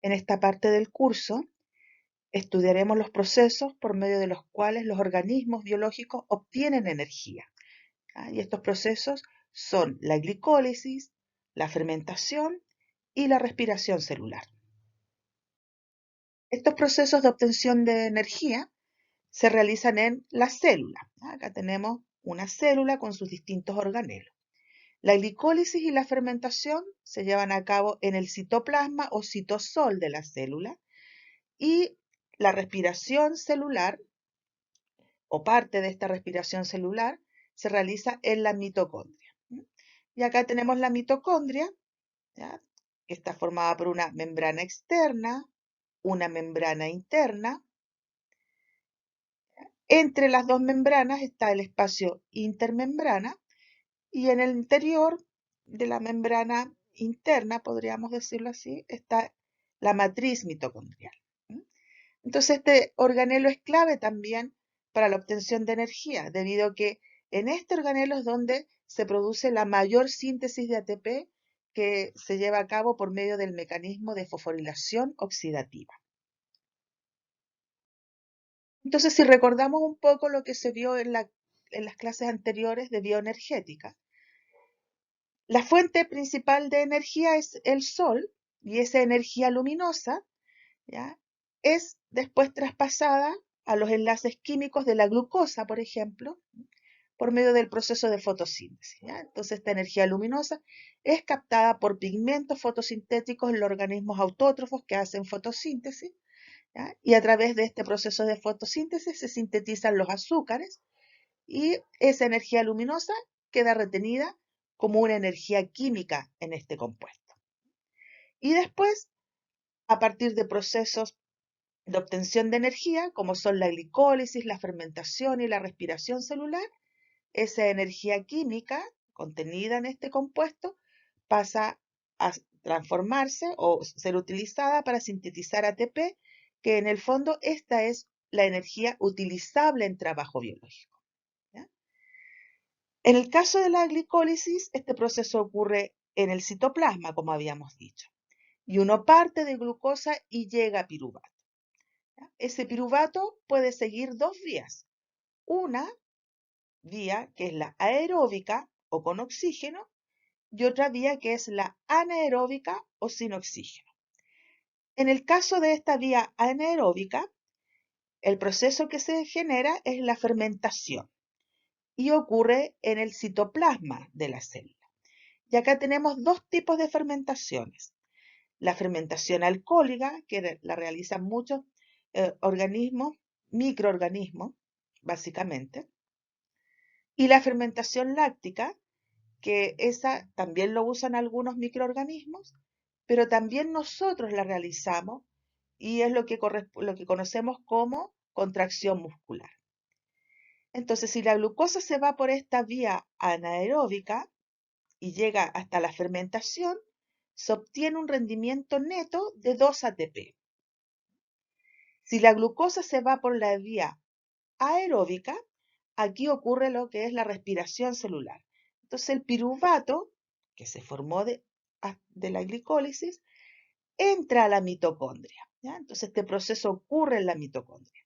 En esta parte del curso estudiaremos los procesos por medio de los cuales los organismos biológicos obtienen energía. Y estos procesos son la glicólisis, la fermentación y la respiración celular. Estos procesos de obtención de energía se realizan en la célula. Acá tenemos una célula con sus distintos organelos. La glicólisis y la fermentación se llevan a cabo en el citoplasma o citosol de la célula, y la respiración celular o parte de esta respiración celular se realiza en la mitocondria. Y acá tenemos la mitocondria, ¿ya?, que está formada por una membrana externa, una membrana interna. Entre las dos membranas está el espacio intermembrana, y en el interior de la membrana interna, podríamos decirlo así, está la matriz mitocondrial. Entonces, este organelo es clave también para la obtención de energía, debido a que en este organelo es donde se produce la mayor síntesis de ATP, que se lleva a cabo por medio del mecanismo de fosforilación oxidativa. Entonces, si recordamos un poco lo que se vio en las clases anteriores de bioenergética, la fuente principal de energía es el sol, y esa energía luminosa, ¿ya?, es después traspasada a los enlaces químicos de la glucosa, por ejemplo, por medio del proceso de fotosíntesis, ¿ya? Entonces, esta energía luminosa es captada por pigmentos fotosintéticos en los organismos autótrofos que hacen fotosíntesis, ¿ya? Y a través de este proceso de fotosíntesis se sintetizan los azúcares, y esa energía luminosa queda retenida como una energía química en este compuesto. Y después, a partir de procesos de obtención de energía, como son la glicólisis, la fermentación y la respiración celular, esa energía química contenida en este compuesto pasa a transformarse o ser utilizada para sintetizar ATP, que en el fondo esta es la energía utilizable en trabajo biológico, ¿ya? En el caso de la glicólisis, este proceso ocurre en el citoplasma, como habíamos dicho, y uno parte de glucosa y llega a piruvato. Ese piruvato puede seguir dos vías. Una vía que es la aeróbica o con oxígeno, y otra vía que es la anaeróbica o sin oxígeno. En el caso de esta vía anaeróbica, el proceso que se genera es la fermentación y ocurre en el citoplasma de la célula. Y acá tenemos dos tipos de fermentaciones. La fermentación alcohólica, que la realizan muchos organismos, microorganismos, básicamente, y la fermentación láctica, que esa también lo usan algunos microorganismos, pero también nosotros la realizamos, y es lo que conocemos como contracción muscular. Entonces, si la glucosa se va por esta vía anaeróbica y llega hasta la fermentación, se obtiene un rendimiento neto de 2 ATP. Si la glucosa se va por la vía aeróbica, aquí ocurre lo que es la respiración celular. Entonces, el piruvato, que se formó de la glicólisis, entra a la mitocondria, ¿ya? Entonces, este proceso ocurre en la mitocondria.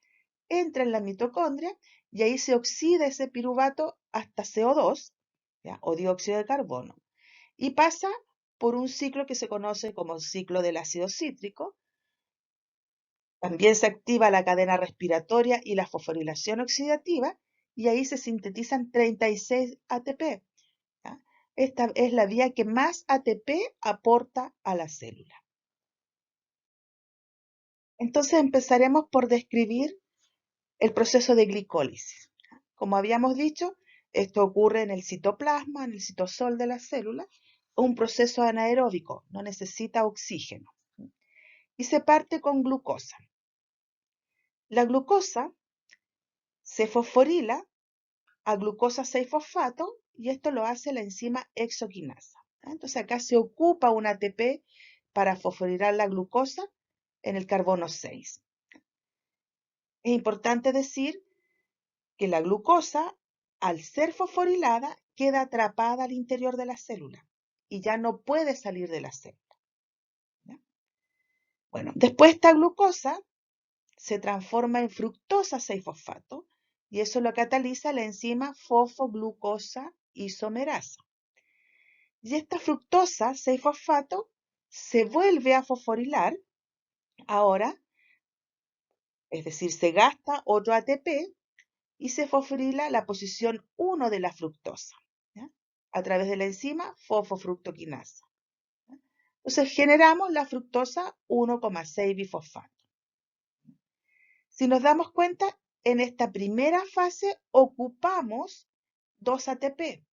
Entra en la mitocondria y ahí se oxida ese piruvato hasta CO2, ¿ya?, o dióxido de carbono, y pasa por un ciclo que se conoce como ciclo del ácido cítrico. También se activa la cadena respiratoria y la fosforilación oxidativa, y ahí se sintetizan 36 ATP, ¿ya? Esta es la vía que más ATP aporta a la célula. Entonces empezaremos por describir el proceso de glicólisis. Como habíamos dicho, esto ocurre en el citoplasma, en el citosol de la célula, un proceso anaeróbico, no necesita oxígeno, y se parte con glucosa. La glucosa se fosforila a glucosa 6-fosfato, y esto lo hace la enzima hexoquinasa. Entonces acá se ocupa un ATP para fosforilar la glucosa en el carbono 6. Es importante decir que la glucosa, al ser fosforilada, queda atrapada al interior de la célula y ya no puede salir de la célula, ¿ya? Bueno, después esta glucosa se transforma en fructosa 6-fosfato y eso lo cataliza la enzima fosfoglucosa isomerasa. Y esta fructosa 6-fosfato se vuelve a fosforilar ahora, es decir, se gasta otro ATP y se fosforila la posición 1 de la fructosa, ¿ya? A través de la enzima fosfofructoquinasa. Entonces generamos la fructosa 1,6 bifosfato. Si nos damos cuenta, en esta primera fase ocupamos 2 ATP.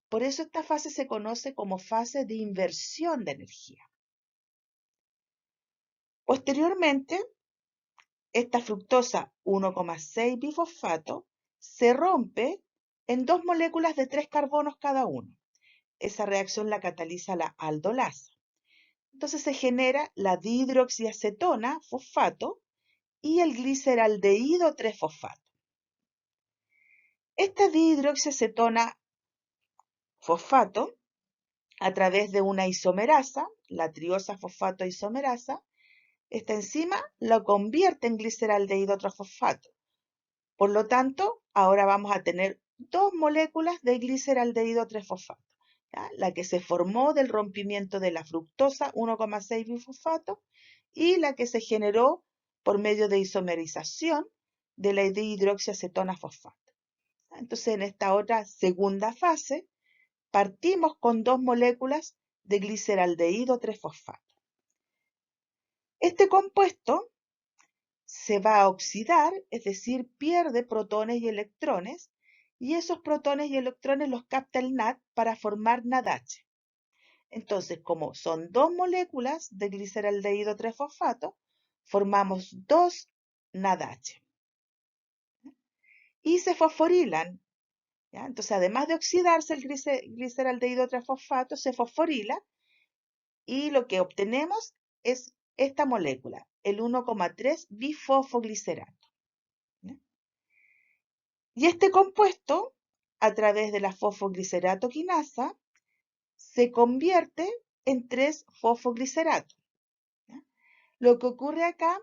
Por eso esta fase se conoce como fase de inversión de energía. Posteriormente, esta fructosa 1,6 bifosfato se rompe en 2 moléculas de 3 carbonos cada uno. Esa reacción la cataliza la aldolasa. Entonces se genera la dihidroxiacetona fosfato y el gliceraldehído 3-fosfato. Esta dihidroxiacetona fosfato, a través de una isomerasa, la triosa fosfato isomerasa, esta enzima lo convierte en gliceraldehído 3-fosfato. Por lo tanto, ahora vamos a tener 2 moléculas de gliceraldehído 3-fosfato. La que se formó del rompimiento de la fructosa 1,6 bifosfato y la que se generó por medio de isomerización de la dihidroxiacetona fosfato. Entonces, en esta otra segunda fase, partimos con 2 moléculas de gliceraldehído 3-fosfato. Este compuesto se va a oxidar, es decir, pierde protones y electrones, y esos protones y electrones los capta el NAD para formar NADH. Entonces, como son 2 moléculas de gliceraldehído 3-fosfato, formamos 2 NADH. Y se fosforilan, ¿ya? Entonces, además de oxidarse el gliceraldehído 3-fosfato, se fosforila y lo que obtenemos es esta molécula, el 1,3 bifosfoglicerato. ¿Ya? Y este compuesto, a través de la fosfogliceratoquinasa, se convierte en 3-fosfoglicerato. ¿Ya? Lo que ocurre acá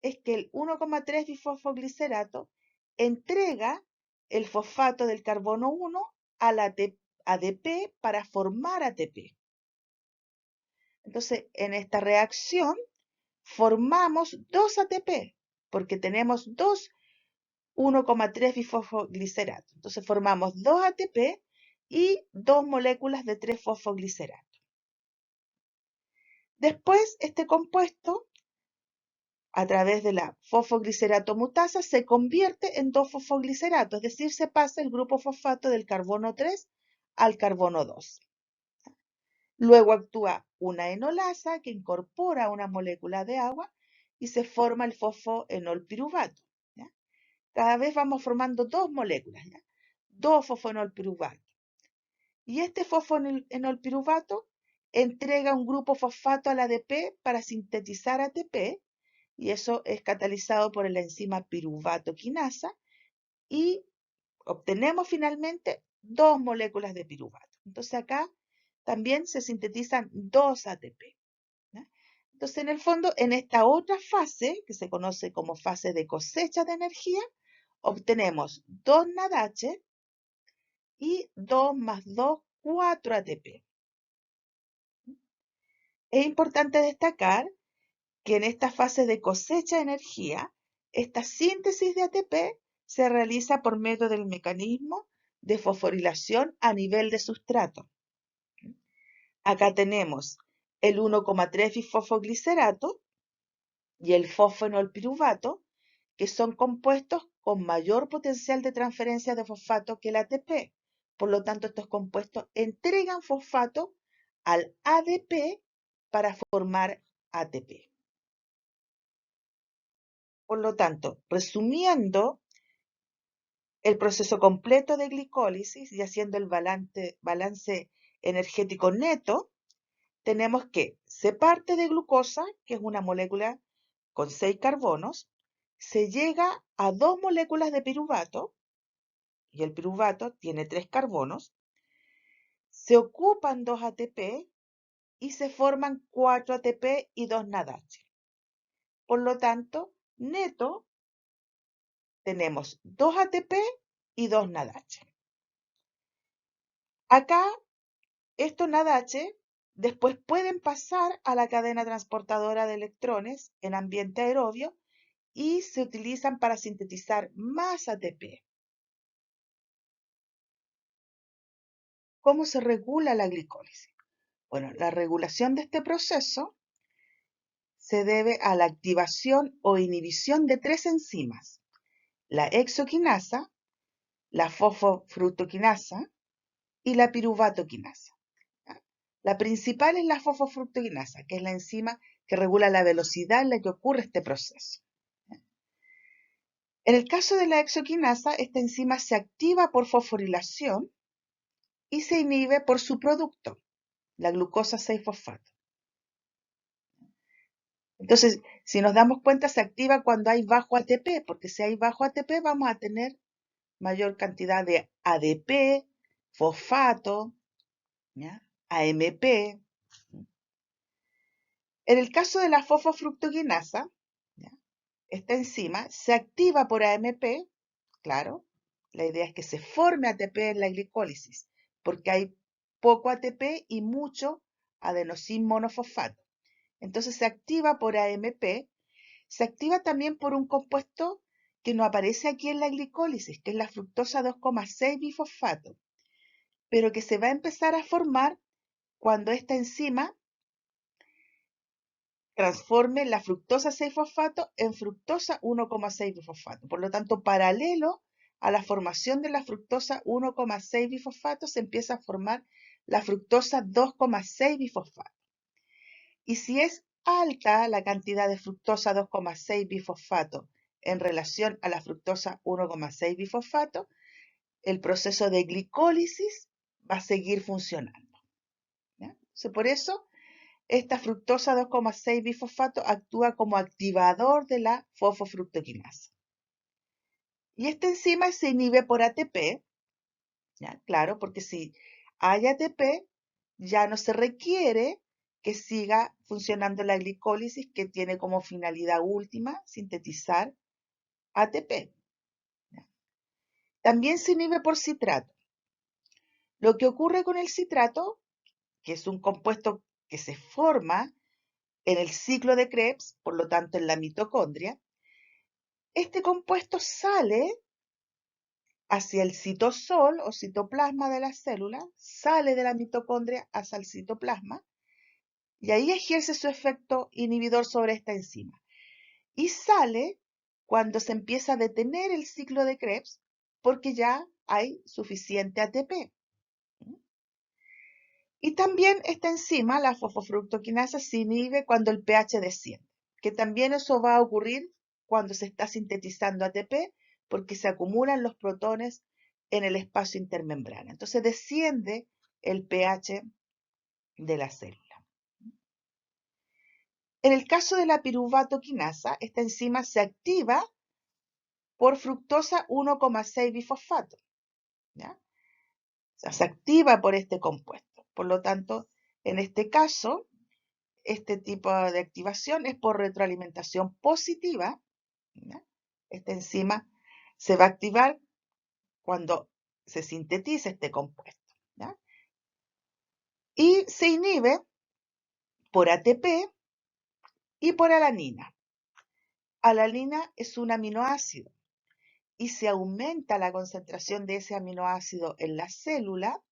es que el 1,3 bifosfoglicerato entrega el fosfato del carbono 1 al ADP para formar ATP. Entonces, en esta reacción formamos 2 ATP, porque tenemos 2 1,3 bifosfoglicerato. Entonces formamos 2 ATP y 2 moléculas de 3-fosfoglicerato. Después, este compuesto, a través de la fosfoglicerato mutasa, se convierte en 2-fosfoglicerato, es decir, se pasa el grupo fosfato del carbono 3 al carbono 2. Luego actúa una enolasa que incorpora una molécula de agua y se forma el fosfoenolpiruvato. ¿Ya? Cada vez vamos formando 2 moléculas, ¿ya? 2 fosfoenolpiruvato. Y este fosfoenolpiruvato entrega un grupo fosfato al ADP para sintetizar ATP, y eso es catalizado por la enzima piruvatoquinasa, y obtenemos finalmente 2 moléculas de piruvato. Entonces acá también se sintetizan 2 ATP. ¿Ya? Entonces, en el fondo, en esta otra fase, que se conoce como fase de cosecha de energía, obtenemos 2 NADH y 2 más 2, 4 ATP. Es importante destacar que en esta fase de cosecha de energía, esta síntesis de ATP se realiza por medio del mecanismo de fosforilación a nivel de sustrato. Acá tenemos el 1,3 bifosfoglicerato y el fosfoenolpiruvato, que son compuestos con mayor potencial de transferencia de fosfato que el ATP. Por lo tanto, estos compuestos entregan fosfato al ADP para formar ATP. Por lo tanto, resumiendo el proceso completo de glicólisis y haciendo el balance energético neto, tenemos que se parte de glucosa, que es una molécula con 6 carbonos, se llega a 2 moléculas de piruvato, y el piruvato tiene 3 carbonos, se ocupan 2 ATP y se forman 4 ATP y 2 NADH. Por lo tanto, neto tenemos 2 ATP y 2 NADH. Acá, estos NADH después pueden pasar a la cadena transportadora de electrones en ambiente aerobio y se utilizan para sintetizar más ATP. ¿Cómo se regula la glicólisis? Bueno, la regulación de este proceso se debe a la activación o inhibición de 3 enzimas: la exoquinasa, la fosfofructoquinasa y la piruvatoquinasa. La principal es la fosfofructoquinasa, que es la enzima que regula la velocidad en la que ocurre este proceso. En el caso de la exoquinasa, esta enzima se activa por fosforilación y se inhibe por su producto, la glucosa 6-fosfato. Entonces, si nos damos cuenta, se activa cuando hay bajo ATP, porque si hay bajo ATP vamos a tener mayor cantidad de ADP, fosfato, ¿ya? AMP. En el caso de la fosfofructoquinasa, ¿ya? Esta enzima se activa por AMP, claro. La idea es que se forme ATP en la glicólisis, porque hay poco ATP y mucho adenosín monofosfato. Entonces se activa por AMP, se activa también por un compuesto que no aparece aquí en la glicólisis, que es la fructosa 2,6 bifosfato, pero que se va a empezar a formar cuando esta enzima transforme la fructosa 6-fosfato en fructosa 1,6 bifosfato. Por lo tanto, paralelo a la formación de la fructosa 1,6 bifosfato, se empieza a formar la fructosa 2,6 bifosfato. Y si es alta la cantidad de fructosa 2,6 bifosfato en relación a la fructosa 1,6 bifosfato, el proceso de glicólisis va a seguir funcionando, ¿ya? Entonces, por eso, esta fructosa 2,6 bifosfato actúa como activador de la fosfofructoquinasa. Y esta enzima se inhibe por ATP, ¿ya? Claro, porque si hay ATP, ya no se requiere que siga funcionando la glicólisis, que tiene como finalidad última sintetizar ATP, ¿ya? También se inhibe por citrato. Lo que ocurre con el citrato, que es un compuesto que se forma en el ciclo de Krebs, por lo tanto en la mitocondria, este compuesto sale hacia el citosol o citoplasma de la célula, sale de la mitocondria hacia el citoplasma y ahí ejerce su efecto inhibidor sobre esta enzima. Y sale cuando se empieza a detener el ciclo de Krebs porque ya hay suficiente ATP. Y también esta enzima, la fosfofructoquinasa, se inhibe cuando el pH desciende, que también eso va a ocurrir cuando se está sintetizando ATP, porque se acumulan los protones en el espacio intermembrana. Entonces desciende el pH de la célula. En el caso de la piruvatoquinasa, esta enzima se activa por fructosa 1,6 bifosfato, ¿ya? O sea, se activa por este compuesto. Por lo tanto, en este caso, este tipo de activación es por retroalimentación positiva, ¿ya? Esta enzima se va a activar cuando se sintetiza este compuesto, ¿ya? Y se inhibe por ATP y por alanina. Alanina es un aminoácido y se aumenta la concentración de ese aminoácido en la célula,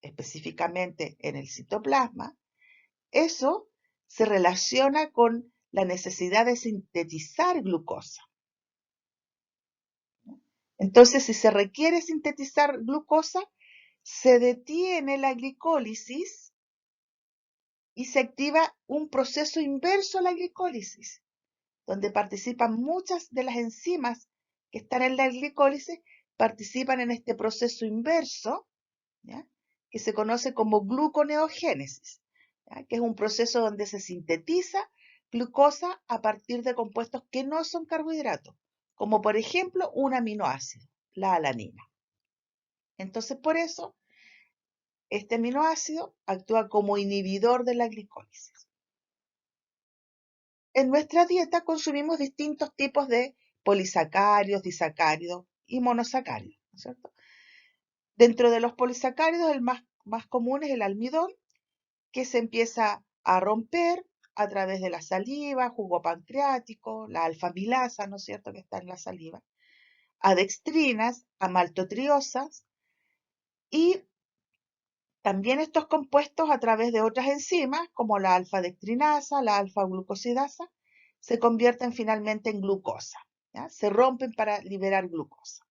específicamente en el citoplasma. Eso se relaciona con la necesidad de sintetizar glucosa. Entonces, si se requiere sintetizar glucosa, se detiene la glicólisis y se activa un proceso inverso a la glicólisis, donde participan muchas de las enzimas que están en la glicólisis, participan en este proceso inverso, ¿ya? Que se conoce como gluconeogénesis, ¿ya? Que es un proceso donde se sintetiza glucosa a partir de compuestos que no son carbohidratos, como por ejemplo un aminoácido, la alanina. Entonces, por eso, este aminoácido actúa como inhibidor de la glicólisis. En nuestra dieta consumimos distintos tipos de polisacáridos, disacáridos y monosacáridos, ¿no es cierto? Dentro de los polisacáridos, el más común es el almidón, que se empieza a romper a través de la saliva, jugo pancreático, la alfa-amilasa, ¿no es cierto?, que está en la saliva, a dextrinas, a maltotriosas, y también estos compuestos a través de otras enzimas, como la alfa-dextrinasa, la alfa-glucosidasa, se convierten finalmente en glucosa, ¿ya? Se rompen para liberar glucosa,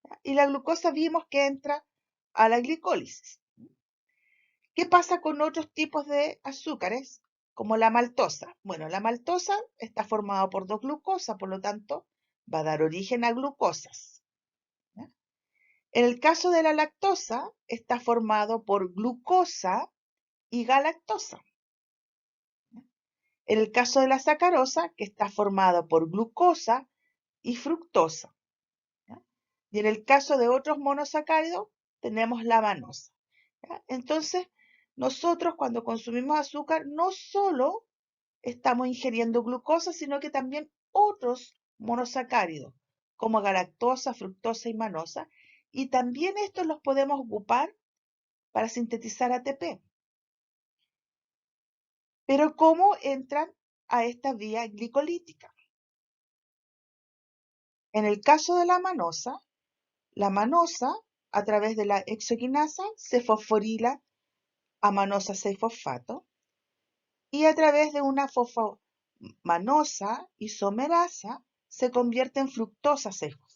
¿ya? Y la glucosa vimos que entra a la glicólisis. ¿Qué pasa con otros tipos de azúcares, como la maltosa? Bueno, la maltosa está formada por dos glucosas, por lo tanto, va a dar origen a glucosas, ¿ya? En el caso de la lactosa, está formado por glucosa y galactosa. En el caso de la sacarosa, que está formado por glucosa y fructosa, ¿ya? Y en el caso de otros monosacáridos, tenemos la manosa, ¿ya? Entonces, nosotros cuando consumimos azúcar, no solo estamos ingiriendo glucosa, sino que también otros monosacáridos, como galactosa, fructosa y manosa, y también estos los podemos ocupar para sintetizar ATP. Pero ¿cómo entran a esta vía glicolítica? En el caso de la manosa, a través de la exoquinasa, se fosforila a manosa 6-fosfato y a través de una fosfomanosa isomerasa se convierte en fructosa 6-fosfato.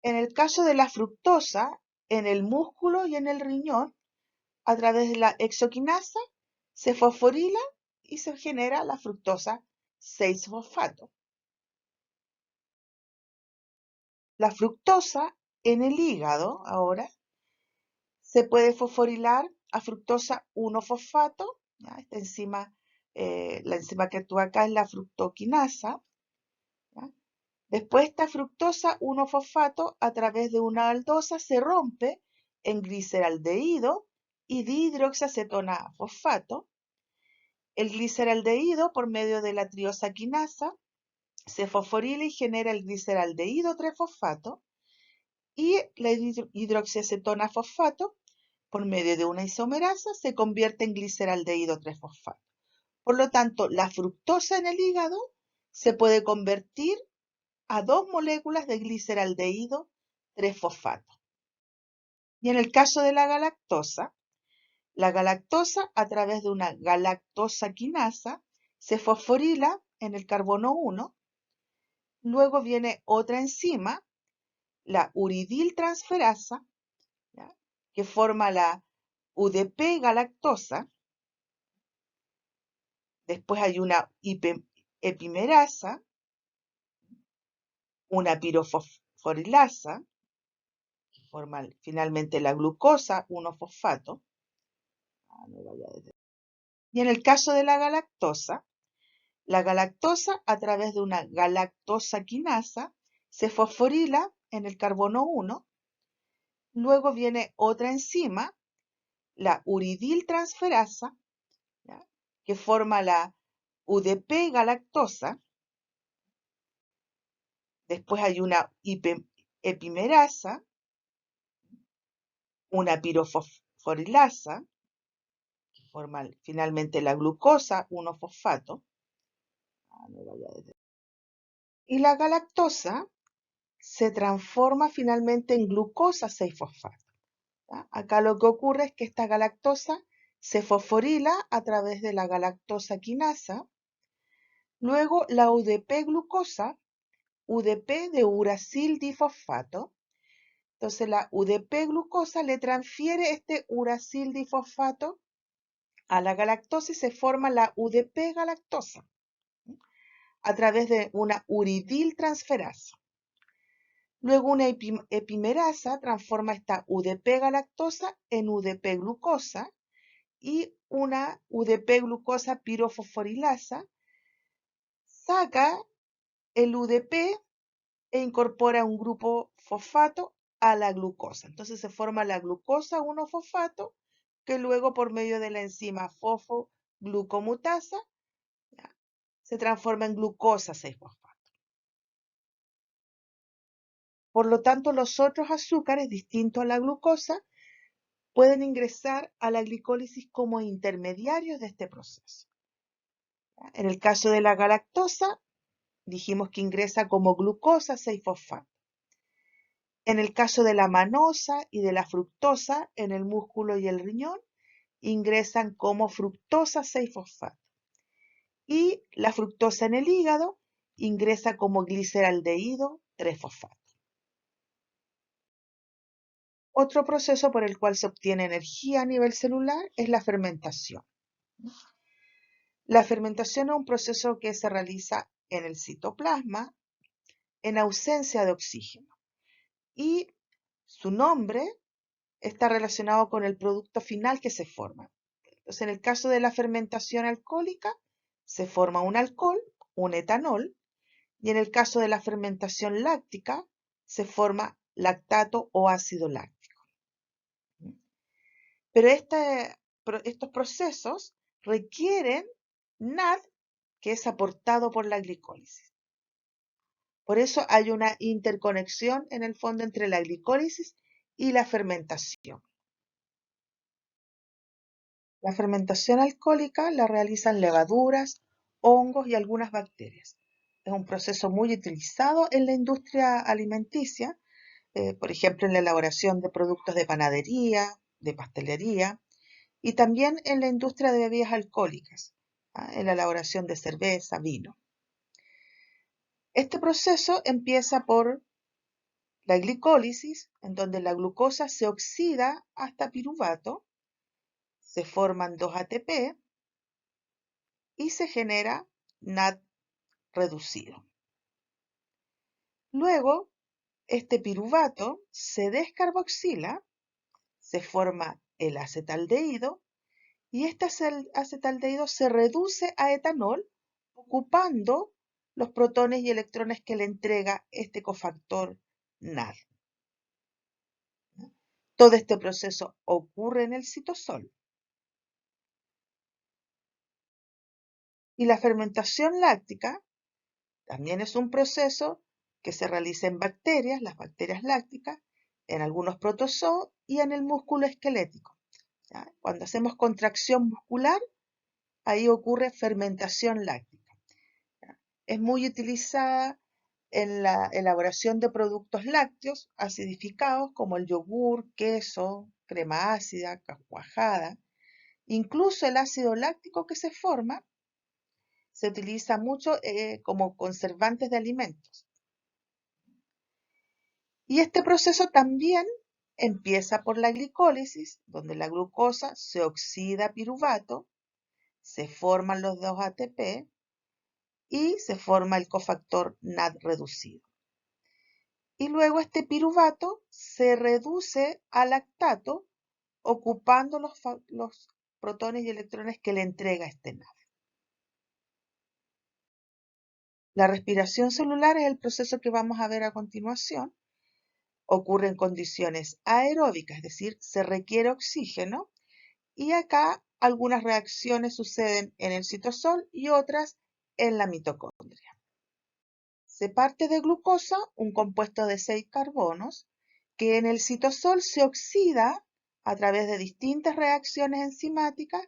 En el caso de la fructosa, en el músculo y en el riñón, a través de la exoquinasa, se fosforila y se genera la fructosa 6-fosfato. La fructosa en el hígado, ahora, se puede fosforilar a fructosa 1-fosfato, ¿ya? Esta enzima, la enzima que actúa acá es la fructoquinasa, ¿ya? Después esta fructosa 1-fosfato a través de una aldosa se rompe en gliceraldehído y dihidroxiacetona fosfato. El gliceraldehído, por medio de la triosaquinasa, se fosforila y genera el gliceraldehído 3-fosfato, y la hidroxiacetona fosfato, por medio de una isomerasa, se convierte en gliceraldehído 3-fosfato. Por lo tanto, la fructosa en el hígado se puede convertir a 2 moléculas de gliceraldehído 3-fosfato. Y en el caso de la galactosa a través de una galactosaquinasa se fosforila en el carbono 1, luego viene otra enzima, la uridiltransferasa, ¿ya?, que forma la UDP galactosa. Después hay una epimerasa, una pirofosforilasa, que forma finalmente la glucosa 1-fosfato. Y en el caso de la galactosa a través de una galactosaquinasa se fosforila en el carbono 1, luego viene otra enzima, la uridiltransferasa, ¿ya?, que forma la UDP galactosa. Después hay una epimerasa, una pirofosforilasa, que forma finalmente la glucosa 1-fosfato. Y la galactosa se transforma finalmente en glucosa 6-fosfato. ¿Ya? Acá lo que ocurre es que esta galactosa se fosforila a través de la galactosaquinasa, luego la UDP glucosa, UDP de uracil difosfato. Entonces la UDP glucosa le transfiere este uracil difosfato a la galactosa y se forma la UDP galactosa a través de una uridiltransferasa. Luego una epimerasa transforma esta UDP galactosa en UDP glucosa y una UDP glucosa pirofosforilasa saca el UDP e incorpora un grupo fosfato a la glucosa. Entonces se forma la glucosa 1-fosfato, que luego por medio de la enzima fosfoglucomutasa se transforma en glucosa 6-fosfato. Por lo tanto, los otros azúcares distintos a la glucosa pueden ingresar a la glicólisis como intermediarios de este proceso. En el caso de la galactosa, dijimos que ingresa como glucosa 6-fosfato. En el caso de la manosa y de la fructosa, en el músculo y el riñón, ingresan como fructosa 6-fosfato. Y la fructosa en el hígado ingresa como gliceraldehído 3-fosfato. Otro proceso por el cual se obtiene energía a nivel celular es la fermentación. La fermentación es un proceso que se realiza en el citoplasma en ausencia de oxígeno y su nombre está relacionado con el producto final que se forma. Entonces, en el caso de la fermentación alcohólica, se forma un alcohol, un etanol, y en el caso de la fermentación láctica, se forma lactato o ácido láctico. Pero estos procesos requieren NAD que es aportado por la glicólisis. Por eso hay una interconexión en el fondo entre la glicólisis y la fermentación. La fermentación alcohólica la realizan levaduras, hongos y algunas bacterias. Es un proceso muy utilizado en la industria alimenticia, por ejemplo en la elaboración de productos de panadería, de pastelería y también en la industria de bebidas alcohólicas, en la elaboración de cerveza, vino. Este proceso empieza por la glicólisis, en donde la glucosa se oxida hasta piruvato, se forman 2 ATP y se genera NAD reducido. Luego, este piruvato se descarboxila, se forma el acetaldehído y este acetaldehído se reduce a etanol ocupando los protones y electrones que le entrega este cofactor NAD. Todo este proceso ocurre en el citosol. Y la fermentación láctica también es un proceso que se realiza en bacterias, las bacterias lácticas, en algunos protozoos y en el músculo esquelético. ¿Ya? Cuando hacemos contracción muscular, ahí ocurre fermentación láctica. ¿Ya? Es muy utilizada en la elaboración de productos lácteos acidificados como el yogur, queso, crema ácida, cuajada. Incluso el ácido láctico que se forma se utiliza mucho como conservantes de alimentos. Y este proceso también empieza por la glicólisis, donde la glucosa se oxida a piruvato, se forman los 2 ATP y se forma el cofactor NAD reducido. Y luego este piruvato se reduce a lactato ocupando los protones y electrones que le entrega este NAD. La respiración celular es el proceso que vamos a ver a continuación. Ocurre en condiciones aeróbicas, es decir, se requiere oxígeno y acá algunas reacciones suceden en el citosol y otras en la mitocondria. Se parte de glucosa, un compuesto de 6 carbonos, que en el citosol se oxida a través de distintas reacciones enzimáticas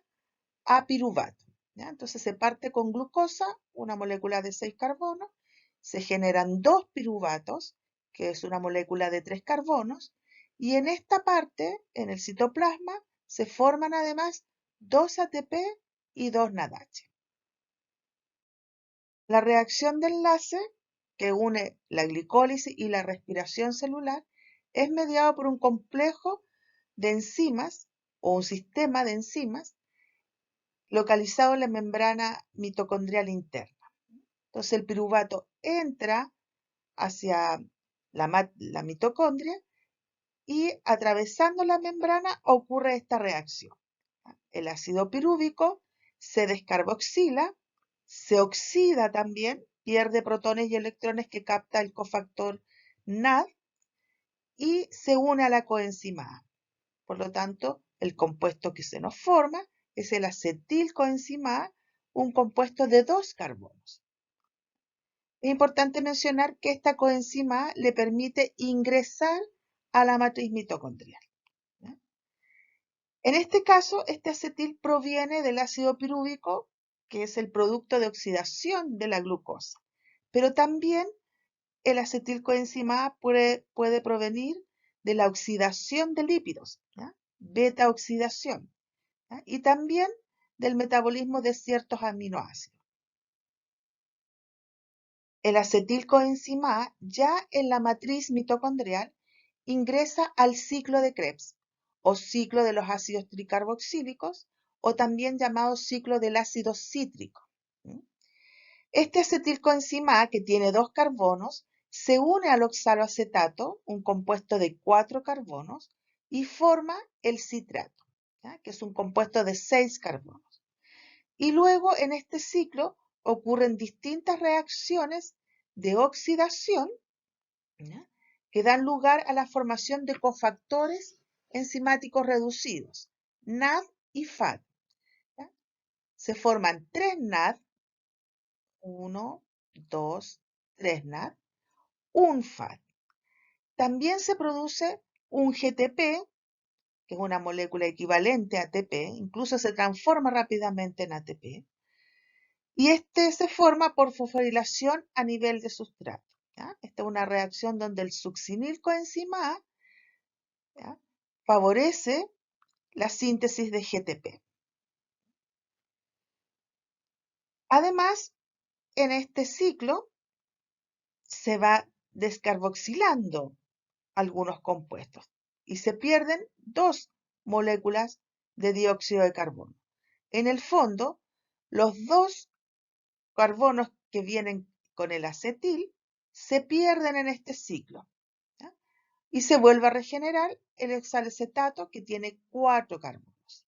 a piruvato. ¿Ya? Entonces se parte con glucosa, una molécula de 6 carbonos, se generan 2 piruvatos, que es una molécula de 3 carbonos, y en esta parte, en el citoplasma, se forman además 2 ATP y 2 NADH. La reacción de enlace que une la glicólisis y la respiración celular es mediado por un complejo de enzimas o un sistema de enzimas localizado en la membrana mitocondrial interna. Entonces el piruvato entra hacia la mitocondria y atravesando la membrana ocurre esta reacción. El ácido pirúvico se descarboxila, se oxida también, pierde protones y electrones que capta el cofactor NAD y se une a la coenzima A. Por lo tanto, el compuesto que se nos forma es el acetilcoenzima A, un compuesto de 2 carbonos. Es importante mencionar que esta coenzima A le permite ingresar a la matriz mitocondrial. ¿Ya? En este caso, este acetil proviene del ácido pirúvico, que es el producto de oxidación de la glucosa, pero también el acetilcoenzima A puede provenir de la oxidación de lípidos, ¿ya? Beta oxidación, ¿ya? Y también del metabolismo de ciertos aminoácidos. El acetilcoenzima A ya en la matriz mitocondrial ingresa al ciclo de Krebs o ciclo de los ácidos tricarboxílicos o también llamado ciclo del ácido cítrico. Este acetilcoenzima A, que tiene 2 carbonos, se une al oxaloacetato, un compuesto de 4 carbonos, y forma el citrato, ¿ya? Que es un compuesto de 6 carbonos. Y luego en este ciclo ocurren distintas reacciones de oxidación, ¿ya? Que dan lugar a la formación de cofactores enzimáticos reducidos, NAD y FAD. ¿Ya? Se forman 3 NAD, 1, 2, 3 NAD, un FAD. También se produce un GTP, que es una molécula equivalente a ATP, incluso se transforma rápidamente en ATP, y este se forma por fosforilación a nivel de sustrato. ¿Ya? Esta es una reacción donde el succinilcoenzima A, ¿ya?, favorece la síntesis de GTP. Además, en este ciclo se va descarboxilando algunos compuestos y se pierden 2 moléculas de dióxido de carbono. En el fondo, los 2 carbonos que vienen con el acetil se pierden en este ciclo, ¿ya? Y se vuelve a regenerar el hexalacetato, que tiene 4 carbonos.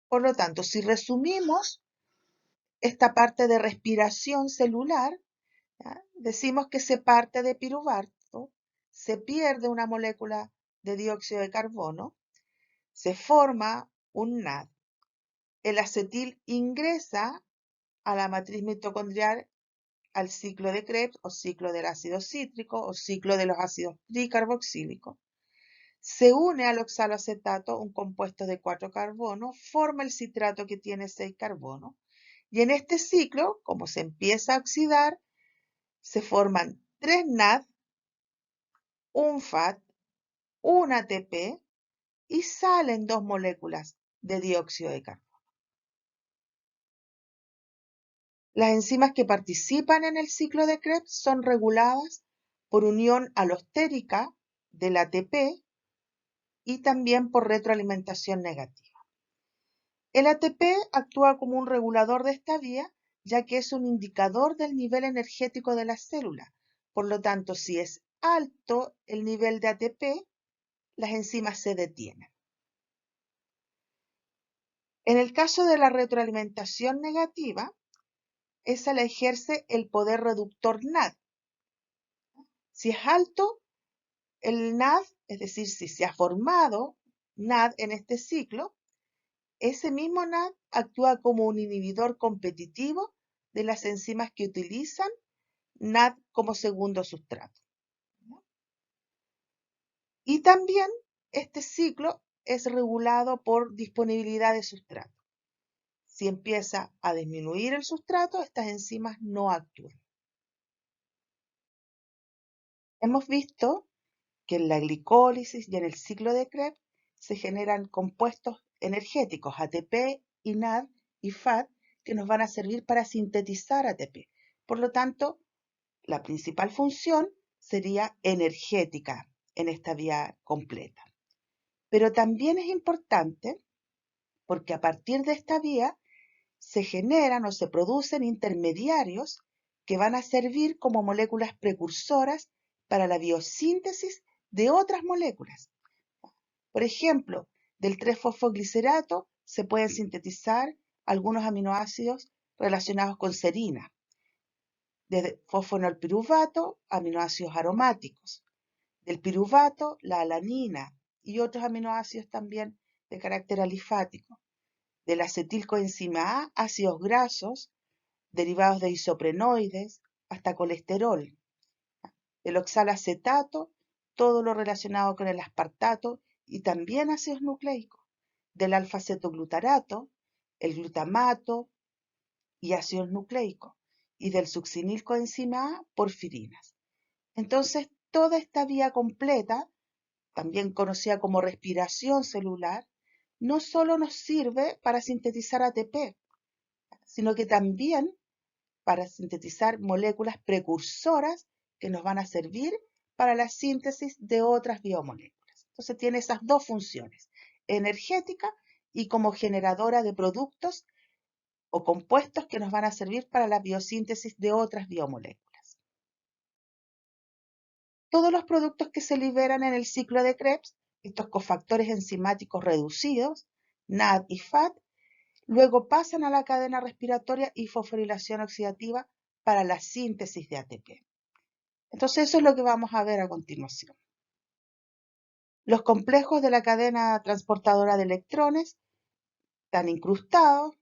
Por lo tanto, si resumimos esta parte de respiración celular, ¿ya?, decimos que se parte de piruvato, se pierde una molécula de dióxido de carbono, se forma un NAD, el acetil ingresa a la matriz mitocondrial, al ciclo de Krebs o ciclo del ácido cítrico o ciclo de los ácidos tricarboxílicos, se une al oxaloacetato, un compuesto de 4 carbonos, forma el citrato que tiene 6 carbonos, y en este ciclo, como se empieza a oxidar, se forman 3 NAD, un FAD, un ATP y salen 2 moléculas de dióxido de carbono. Las enzimas que participan en el ciclo de Krebs son reguladas por unión alostérica del ATP y también por retroalimentación negativa. El ATP actúa como un regulador de esta vía, ya que es un indicador del nivel energético de la célula. Por lo tanto, si es alto el nivel de ATP, las enzimas se detienen. En el caso de la retroalimentación negativa, esa la ejerce el poder reductor NAD. Si es alto el NAD, es decir, si se ha formado NAD en este ciclo, ese mismo NAD actúa como un inhibidor competitivo de las enzimas que utilizan NAD como segundo sustrato. Y también este ciclo es regulado por disponibilidad de sustrato. Si empieza a disminuir el sustrato, estas enzimas no actúan. Hemos visto que en la glicólisis y en el ciclo de Krebs se generan compuestos energéticos ATP y NAD y FAD que nos van a servir para sintetizar ATP. Por lo tanto, la principal función sería energética en esta vía completa. Pero también es importante porque a partir de esta vía se generan o se producen intermediarios que van a servir como moléculas precursoras para la biosíntesis de otras moléculas. Por ejemplo, del 3-fosfoglicerato se pueden sintetizar algunos aminoácidos relacionados con serina. De fosfonolpiruvato, aminoácidos aromáticos. Del piruvato, la alanina y otros aminoácidos también de carácter alifático. de la acetilcoenzima A, ácidos grasos, derivados de isoprenoides, hasta colesterol, el oxalacetato, todo lo relacionado con el aspartato y también ácidos nucleicos, del alfa-cetoglutarato, el glutamato y ácidos nucleicos, y del succinilcoenzima A, porfirinas. Entonces, toda esta vía completa, también conocida como respiración celular, no solo nos sirve para sintetizar ATP, sino que también para sintetizar moléculas precursoras que nos van a servir para la síntesis de otras biomoléculas. Entonces tiene esas dos funciones, energética y como generadora de productos o compuestos que nos van a servir para la biosíntesis de otras biomoléculas. Todos los productos que se liberan en el ciclo de Krebs, estos cofactores enzimáticos reducidos, NAD y FAT, luego pasan a la cadena respiratoria y fosforilación oxidativa para la síntesis de ATP. Entonces eso es lo que vamos a ver a continuación. Los complejos de la cadena transportadora de electrones están incrustados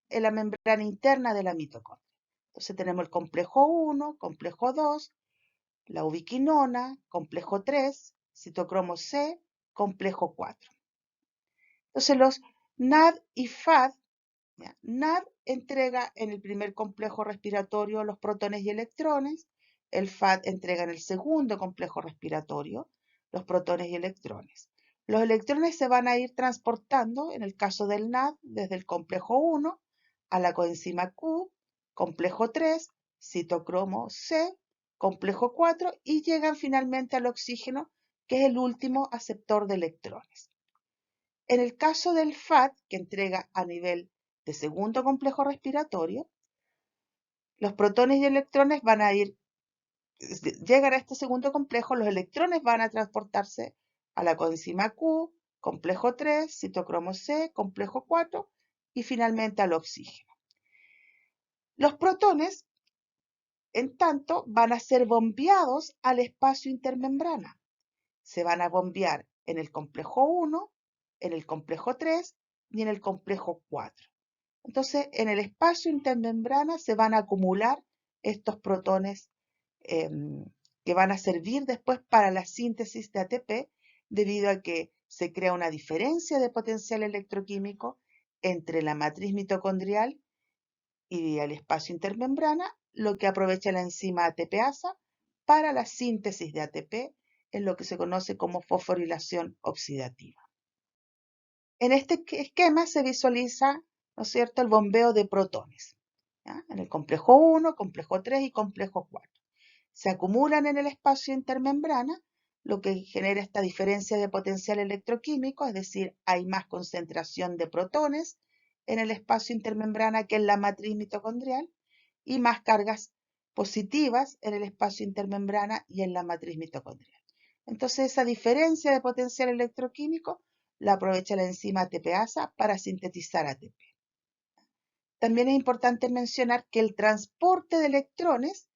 en la membrana interna de la mitocondria. Entonces tenemos el complejo 1, complejo 2, la ubiquinona, complejo 3, citocromo C, complejo 4. Entonces los NAD y FAD, NAD entrega en el primer complejo respiratorio los protones y electrones, el FAD entrega en el segundo complejo respiratorio los protones y electrones. Los electrones se van a ir transportando, en el caso del NAD, desde el complejo 1 a la coenzima Q, complejo 3, citocromo C, complejo 4 y llegan finalmente al oxígeno, que es el último aceptor de electrones. En el caso del FAT, que entrega a nivel de segundo complejo respiratorio, los protones y electrones van a llegan a este segundo complejo, los electrones van a transportarse a la coenzima Q, complejo 3, citocromo C, complejo 4 y finalmente al oxígeno. Los protones, en tanto, van a ser bombeados al espacio intermembrana. Se van a bombear en el complejo 1, en el complejo 3 y en el complejo 4. Entonces, en el espacio intermembrana se van a acumular estos protones que van a servir después para la síntesis de ATP, debido a que se crea una diferencia de potencial electroquímico entre la matriz mitocondrial y el espacio intermembrana, lo que aprovecha la enzima ATPasa para la síntesis de ATP en lo que se conoce como fosforilación oxidativa. En este esquema se visualiza, ¿no es cierto?, el bombeo de protones, ¿ya?, en el complejo 1, complejo 3 y complejo 4. Se acumulan en el espacio intermembrana, lo que genera esta diferencia de potencial electroquímico, es decir, hay más concentración de protones en el espacio intermembrana que en la matriz mitocondrial y más cargas positivas en el espacio intermembrana y en la matriz mitocondrial. Entonces, esa diferencia de potencial electroquímico la aprovecha la enzima ATPasa para sintetizar ATP. También es importante mencionar que el transporte de electrones,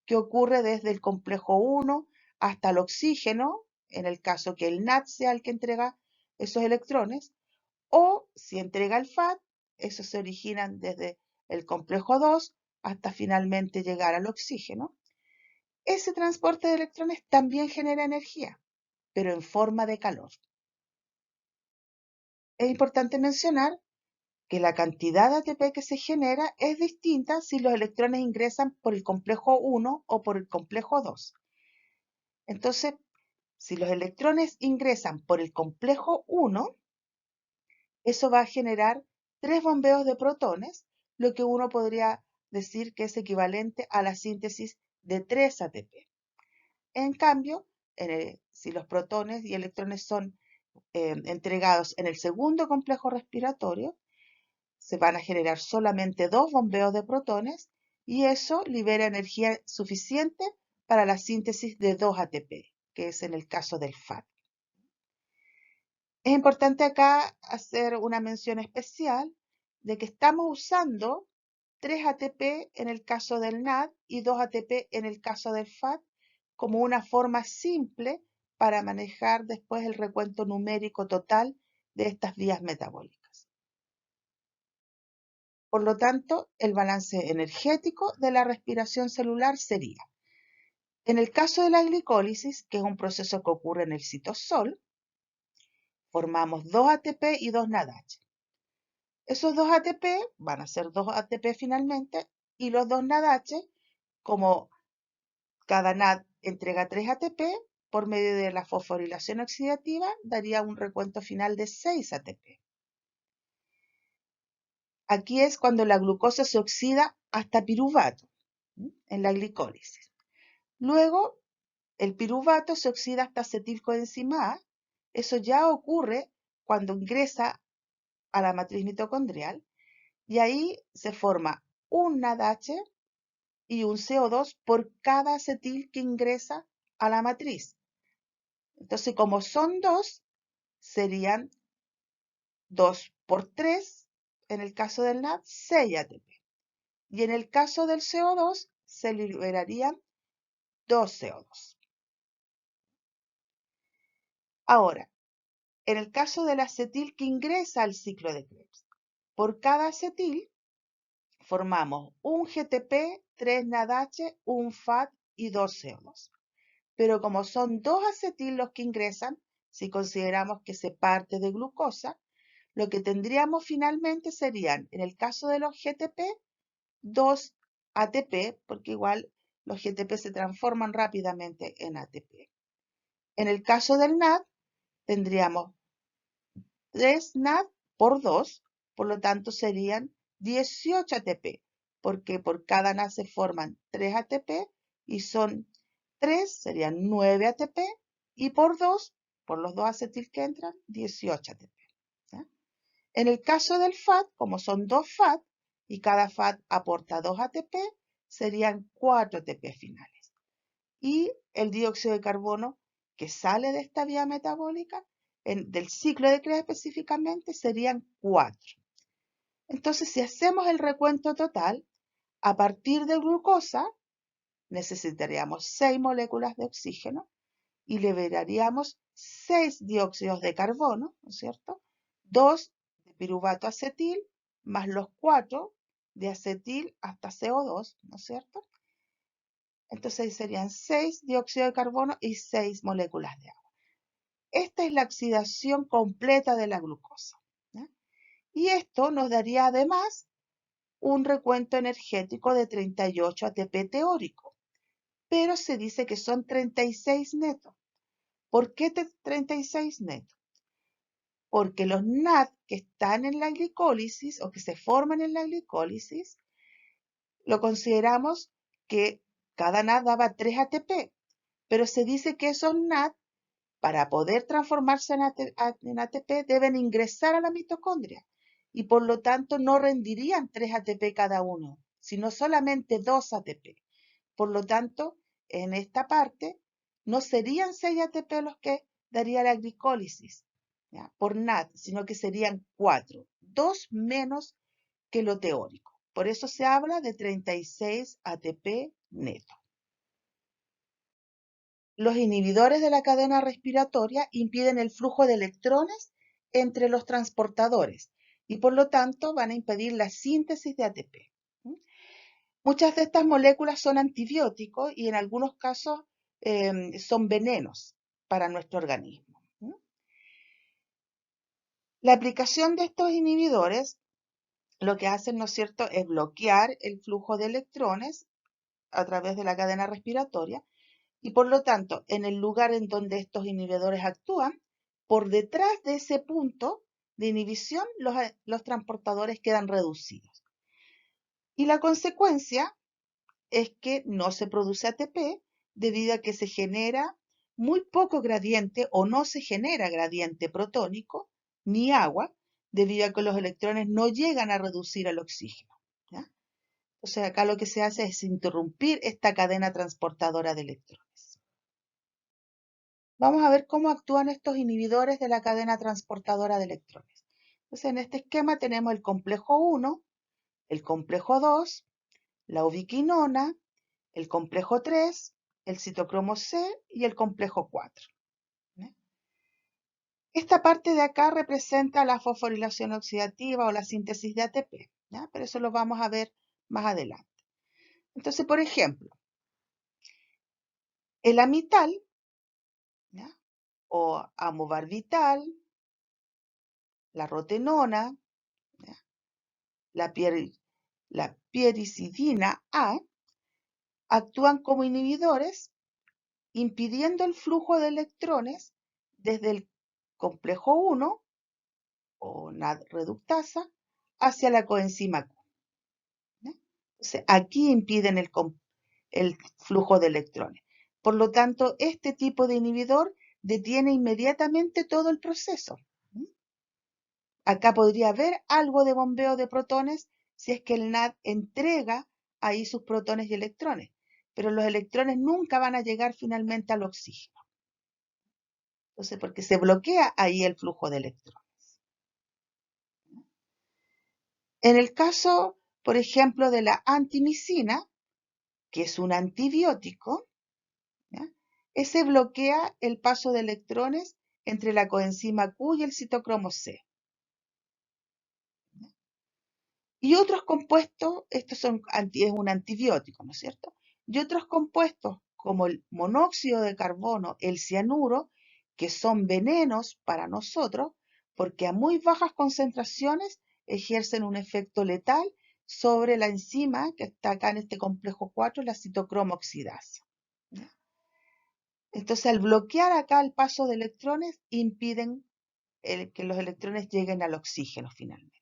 que ocurre desde el complejo 1 hasta el oxígeno, en el caso que el NAD sea el que entrega esos electrones, o si entrega el FAT, esos se originan desde el complejo 2 hasta finalmente llegar al oxígeno. Ese transporte de electrones también genera energía, pero en forma de calor. Es importante mencionar que la cantidad de ATP que se genera es distinta si los electrones ingresan por el complejo 1 o por el complejo 2. Entonces, si los electrones ingresan por el complejo 1, eso va a generar 3 bombeos de protones, lo que uno podría decir que es equivalente a la síntesis de 3 ATP. En cambio, si los protones y electrones son entregados en el segundo complejo respiratorio, se van a generar solamente 2 bombeos de protones y eso libera energía suficiente para la síntesis de 2 ATP, que es en el caso del FAT. Es importante acá hacer una mención especial de que estamos usando 3 ATP en el caso del NAD y 2 ATP en el caso del FAT como una forma simple para manejar después el recuento numérico total de estas vías metabólicas. Por lo tanto, el balance energético de la respiración celular sería, en el caso de la glicólisis, que es un proceso que ocurre en el citosol, formamos 2 ATP y 2 NADH. Esos 2 ATP van a ser 2 ATP finalmente, y los 2 NADH, como cada NAD entrega 3 ATP, por medio de la fosforilación oxidativa, daría un recuento final de 6 ATP. Aquí es cuando la glucosa se oxida hasta piruvato, en la glicólisis. Luego, el piruvato se oxida hasta acetilcoenzima A. Eso ya ocurre cuando ingresa a la matriz mitocondrial, y ahí se forma un NADH y un CO2 por cada acetil que ingresa a la matriz. Entonces, como son 2, serían 2 por 3, en el caso del NAD, 6 ATP. Y en el caso del CO2, se liberarían 2 CO2. Ahora, en el caso del acetil que ingresa al ciclo de Krebs, por cada acetil formamos un GTP, 3 NADH, un FAT y 2 CO2. Pero como son 2 acetil los que ingresan, si consideramos que se parte de glucosa, lo que tendríamos finalmente serían, en el caso de los GTP, 2 ATP, porque igual los GTP se transforman rápidamente en ATP. En el caso del NAD, tendríamos 3 NAD por 2, por lo tanto serían 18 ATP, porque por cada NAD se forman 3 ATP y son 3, serían 9 ATP, y por 2, por los 2 acetil que entran, 18 ATP. ¿Ya? En el caso del FAT, como son 2 FAT y cada FAT aporta 2 ATP, serían 4 ATP finales. Y el dióxido de carbono que sale de esta vía metabólica, del ciclo de Krebs específicamente, serían 4. Entonces, si hacemos el recuento total, a partir de glucosa, necesitaríamos 6 moléculas de oxígeno y liberaríamos 6 dióxidos de carbono, ¿no es cierto? 2 de piruvato acetil, más los 4 de acetil hasta CO2, ¿no es cierto? Entonces serían 6 dióxido de carbono y 6 moléculas de agua. Esta es la oxidación completa de la glucosa, ¿ya? Y esto nos daría además un recuento energético de 38 ATP teórico, pero se dice que son 36 netos. ¿Por qué 36 netos? Porque los NAD que están en la glicólisis o que se forman en la glicólisis, lo consideramos que cada NAD daba 3 ATP, pero se dice que esos NAD, para poder transformarse en ATP, deben ingresar a la mitocondria y por lo tanto no rendirían 3 ATP cada uno, sino solamente 2 ATP. Por lo tanto, en esta parte no serían 6 ATP los que daría la glicólisis, ¿ya?, por NAD, sino que serían 4, 2 menos que lo teórico. Por eso se habla de 36 ATP neto. Los inhibidores de la cadena respiratoria impiden el flujo de electrones entre los transportadores y por lo tanto van a impedir la síntesis de ATP. Muchas de estas moléculas son antibióticos y en algunos casos son venenos para nuestro organismo. La aplicación de estos inhibidores lo que hacen, ¿no es cierto?, es bloquear el flujo de electrones a través de la cadena respiratoria y por lo tanto, en el lugar en donde estos inhibidores actúan, por detrás de ese punto de inhibición, los transportadores quedan reducidos. Y la consecuencia es que no se produce ATP debido a que se genera muy poco gradiente o no se genera gradiente protónico ni agua debido a que los electrones no llegan a reducir al oxígeno, ¿ya? O sea, acá lo que se hace es interrumpir esta cadena transportadora de electrones. Vamos a ver cómo actúan estos inhibidores de la cadena transportadora de electrones. Entonces, en este esquema tenemos el complejo 1, el complejo 2, la ubiquinona, el complejo 3, el citocromo C y el complejo 4. Esta parte de acá representa la fosforilación oxidativa o la síntesis de ATP. ¿ya? Pero eso lo vamos a ver más adelante. Entonces, por ejemplo, el amital, ¿ya? O amobarbital, la rotenona, ¿ya? La piericidina A, actúan como inhibidores, impidiendo el flujo de electrones desde el complejo 1 o NAD reductasa hacia la coenzima Q, ¿ya? Entonces, aquí impiden el flujo de electrones. Por lo tanto, este tipo de inhibidor detiene inmediatamente todo el proceso. Acá podría haber algo de bombeo de protones si es que el NAD entrega ahí sus protones y electrones, pero los electrones nunca van a llegar finalmente al oxígeno. Entonces, porque se bloquea ahí el flujo de electrones. En el caso, por ejemplo, de la antimicina, que es un antibiótico, ¿ya? Ese bloquea el paso de electrones entre la coenzima Q y el citocromo C. Y otros compuestos, es un antibiótico, ¿no es cierto? Y otros compuestos como el monóxido de carbono, el cianuro, que son venenos para nosotros, porque a muy bajas concentraciones ejercen un efecto letal sobre la enzima que está acá en este complejo 4, la citocromo oxidasa. Entonces, al bloquear acá el paso de electrones, impiden que los electrones lleguen al oxígeno finalmente.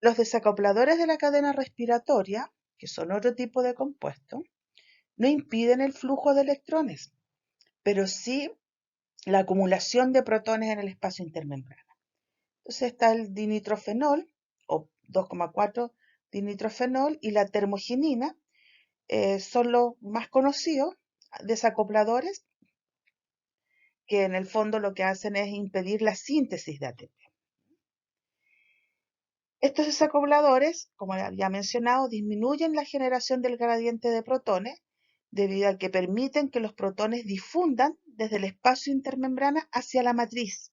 Los desacopladores de la cadena respiratoria, que son otro tipo de compuesto, no impiden el flujo de electrones, pero sí la acumulación de protones en el espacio intermembrana. Entonces está el dinitrofenol, o 2,4 dinitrofenol, y la termogenina, son los más conocidos desacopladores, que en el fondo lo que hacen es impedir la síntesis de ATP. Estos desacopladores, como ya mencionado, disminuyen la generación del gradiente de protones debido a que permiten que los protones difundan desde el espacio intermembrana hacia la matriz,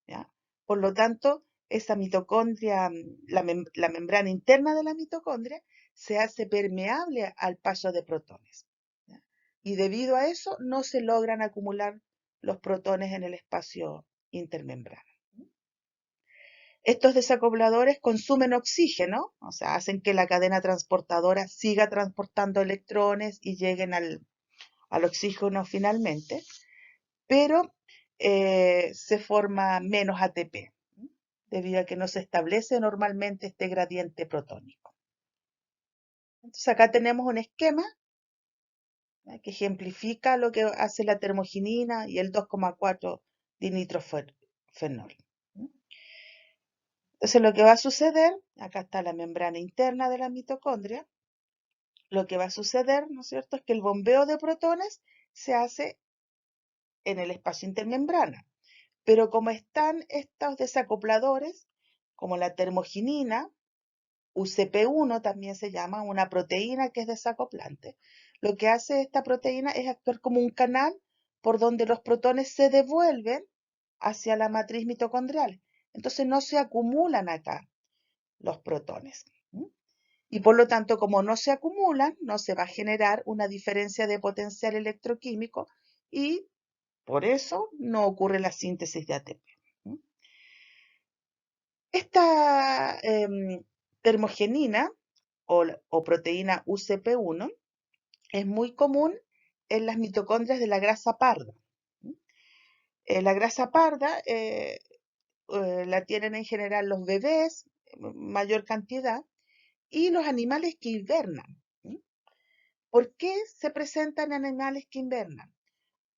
¿ya? Por lo tanto, esa mitocondria, la membrana interna de la mitocondria, se hace permeable al paso de protones, ¿ya? Y debido a eso no se logran acumular los protones en el espacio intermembrana. Estos desacopladores consumen oxígeno, o sea, hacen que la cadena transportadora siga transportando electrones y lleguen al oxígeno finalmente, pero se forma menos ATP, debido a que no se establece normalmente este gradiente protónico. Entonces acá tenemos un esquema, ¿ya?, que ejemplifica lo que hace la termogenina y el 2,4 dinitrofenol. Entonces lo que va a suceder, acá está la membrana interna de la mitocondria, lo que va a suceder, ¿no es cierto?, es que el bombeo de protones se hace en el espacio intermembrana. Pero como están estos desacopladores, como la termogenina, UCP1 también se llama, una proteína que es desacoplante, lo que hace esta proteína es actuar como un canal por donde los protones se devuelven hacia la matriz mitocondrial. Entonces no se acumulan acá los protones. Y por lo tanto, como no se acumulan, no se va a generar una diferencia de potencial electroquímico y por eso no ocurre la síntesis de ATP. Esta termogenina o proteína UCP1 es muy común en las mitocondrias de la grasa parda. La grasa parda la tienen en general los bebés, mayor cantidad, y los animales que hibernan. ¿Por qué se presentan en animales que invernan?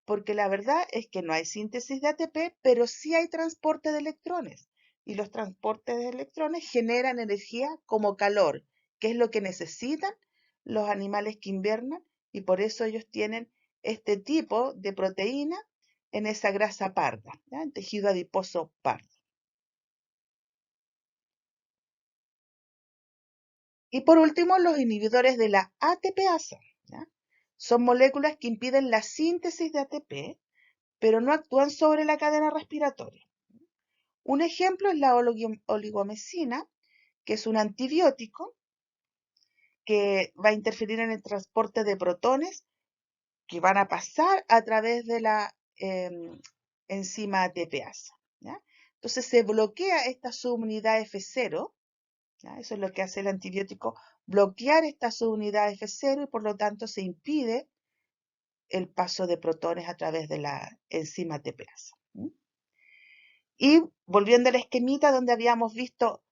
Porque la verdad es que no hay síntesis de ATP, pero sí hay transporte de electrones. Y los transportes de electrones generan energía como calor, que es lo que necesitan los animales que invernan, y por eso ellos tienen este tipo de proteína en esa grasa parda, ¿ya?, en tejido adiposo pardo. Y por último, los inhibidores de la ATPasa, ¿ya? Son moléculas que impiden la síntesis de ATP, pero no actúan sobre la cadena respiratoria. Un ejemplo es la oligomesina, que es un antibiótico que va a interferir en el transporte de protones que van a pasar a través de la enzima ATPasa. ¿Ya? Entonces se bloquea esta subunidad F0, ¿ya? Eso es lo que hace el antibiótico, bloquear esta subunidad F0 y por lo tanto se impide el paso de protones a través de la enzima ATPasa. Y volviendo a la esquemita donde habíamos visto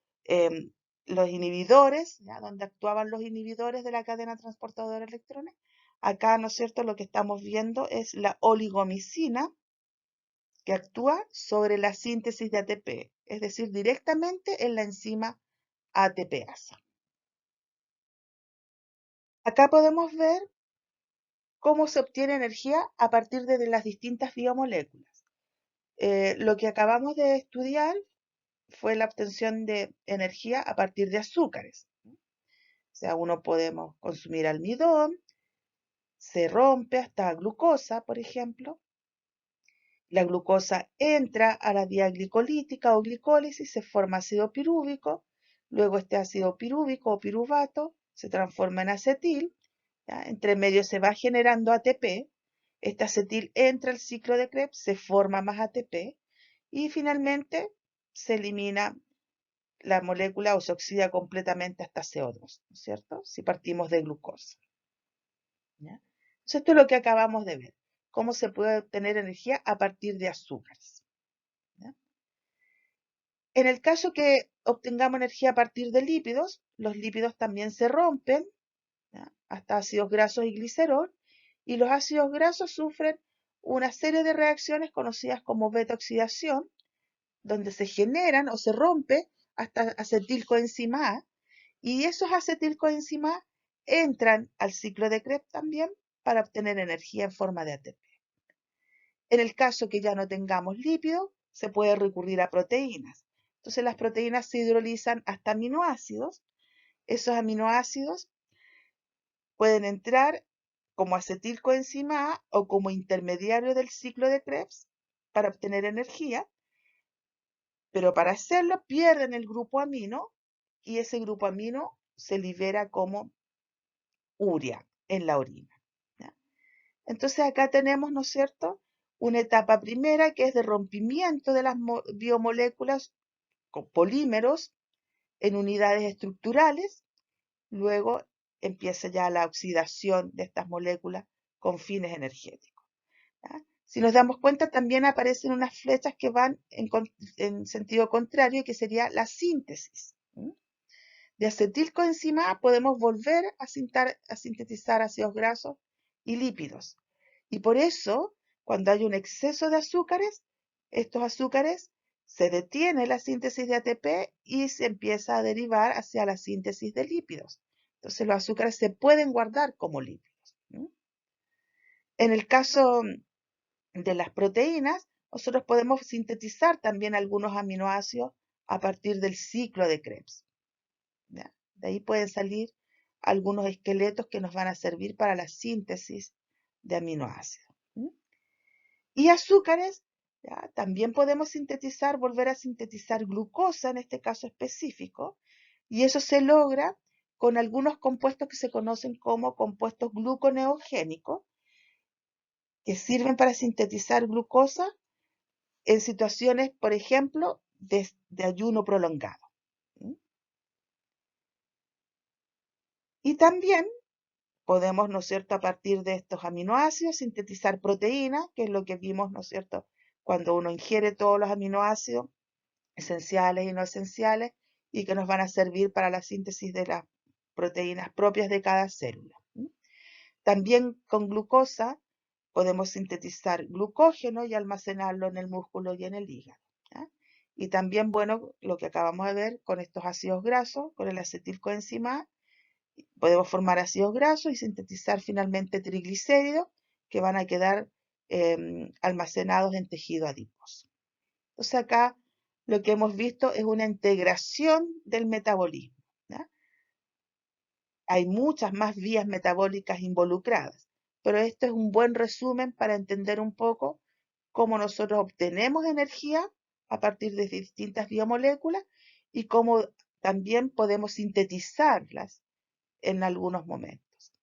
los inhibidores, ¿ya? Donde actuaban los inhibidores de la cadena transportadora de electrones, acá, ¿no es cierto?, lo que estamos viendo es la oligomicina que actúa sobre la síntesis de ATP, es decir, directamente en la enzima ATPasa. Acá podemos ver cómo se obtiene energía a partir de las distintas biomoléculas. Lo que acabamos de estudiar fue la obtención de energía a partir de azúcares. O sea, uno podemos consumir almidón, se rompe hasta glucosa, por ejemplo. La glucosa entra a la vía glicolítica o glicólisis, se forma ácido pirúvico, luego este ácido pirúvico o piruvato se transforma en acetil, ¿ya? Entre medio se va generando ATP, este acetil entra al ciclo de Krebs, se forma más ATP y finalmente se elimina la molécula o se oxida completamente hasta CO2, ¿no es cierto? Si partimos de glucosa. ¿Ya? Entonces, esto es lo que acabamos de ver, cómo se puede obtener energía a partir de azúcares. ¿Ya? En el caso que obtengamos energía a partir de lípidos, los lípidos también se rompen, ¿ya? Hasta ácidos grasos y glicerol, y los ácidos grasos sufren una serie de reacciones conocidas como beta-oxidación, donde se generan o se rompe hasta acetilcoenzima A, y esos acetilcoenzima A entran al ciclo de Krebs también para obtener energía en forma de ATP. En el caso que ya no tengamos lípidos, se puede recurrir a proteínas. Entonces las proteínas se hidrolizan hasta aminoácidos. Esos aminoácidos pueden entrar como acetilcoenzima A o como intermediario del ciclo de Krebs para obtener energía, pero para hacerlo pierden el grupo amino y ese grupo amino se libera como urea en la orina. ¿Ya? Entonces acá tenemos, ¿no es cierto?, una etapa primera que es de rompimiento de las biomoléculas con polímeros en unidades estructurales, luego empieza ya la oxidación de estas moléculas con fines energéticos. ¿Ya? Si nos damos cuenta, también aparecen unas flechas que van en sentido contrario, que sería la síntesis. De acetilcoenzima A podemos volver a sintetizar ácidos grasos y lípidos. Y por eso, cuando hay un exceso de azúcares, estos azúcares se detiene la síntesis de ATP y se empieza a derivar hacia la síntesis de lípidos. Entonces los azúcares se pueden guardar como lípidos. En el caso de las proteínas, nosotros podemos sintetizar también algunos aminoácidos a partir del ciclo de Krebs. ¿Ya? De ahí pueden salir algunos esqueletos que nos van a servir para la síntesis de aminoácidos. Y azúcares, ¿ya? También podemos sintetizar, volver a sintetizar glucosa en este caso específico, y eso se logra con algunos compuestos que se conocen como compuestos gluconeogénicos, que sirven para sintetizar glucosa en situaciones, por ejemplo, de ayuno prolongado. Y también podemos, ¿no es cierto?, a partir de estos aminoácidos sintetizar proteínas, que es lo que vimos, ¿no es cierto?, cuando uno ingiere todos los aminoácidos esenciales y no esenciales y que nos van a servir para la síntesis de las proteínas propias de cada célula. También con glucosa podemos sintetizar glucógeno y almacenarlo en el músculo y en el hígado. ¿Ya? Y también, bueno, lo que acabamos de ver con estos ácidos grasos, con el acetilcoenzima A, podemos formar ácidos grasos y sintetizar finalmente triglicéridos que van a quedar almacenados en tejido adiposo. Entonces acá lo que hemos visto es una integración del metabolismo. ¿Ya? Hay muchas más vías metabólicas involucradas, pero esto es un buen resumen para entender un poco cómo nosotros obtenemos energía a partir de distintas biomoléculas y cómo también podemos sintetizarlas en algunos momentos.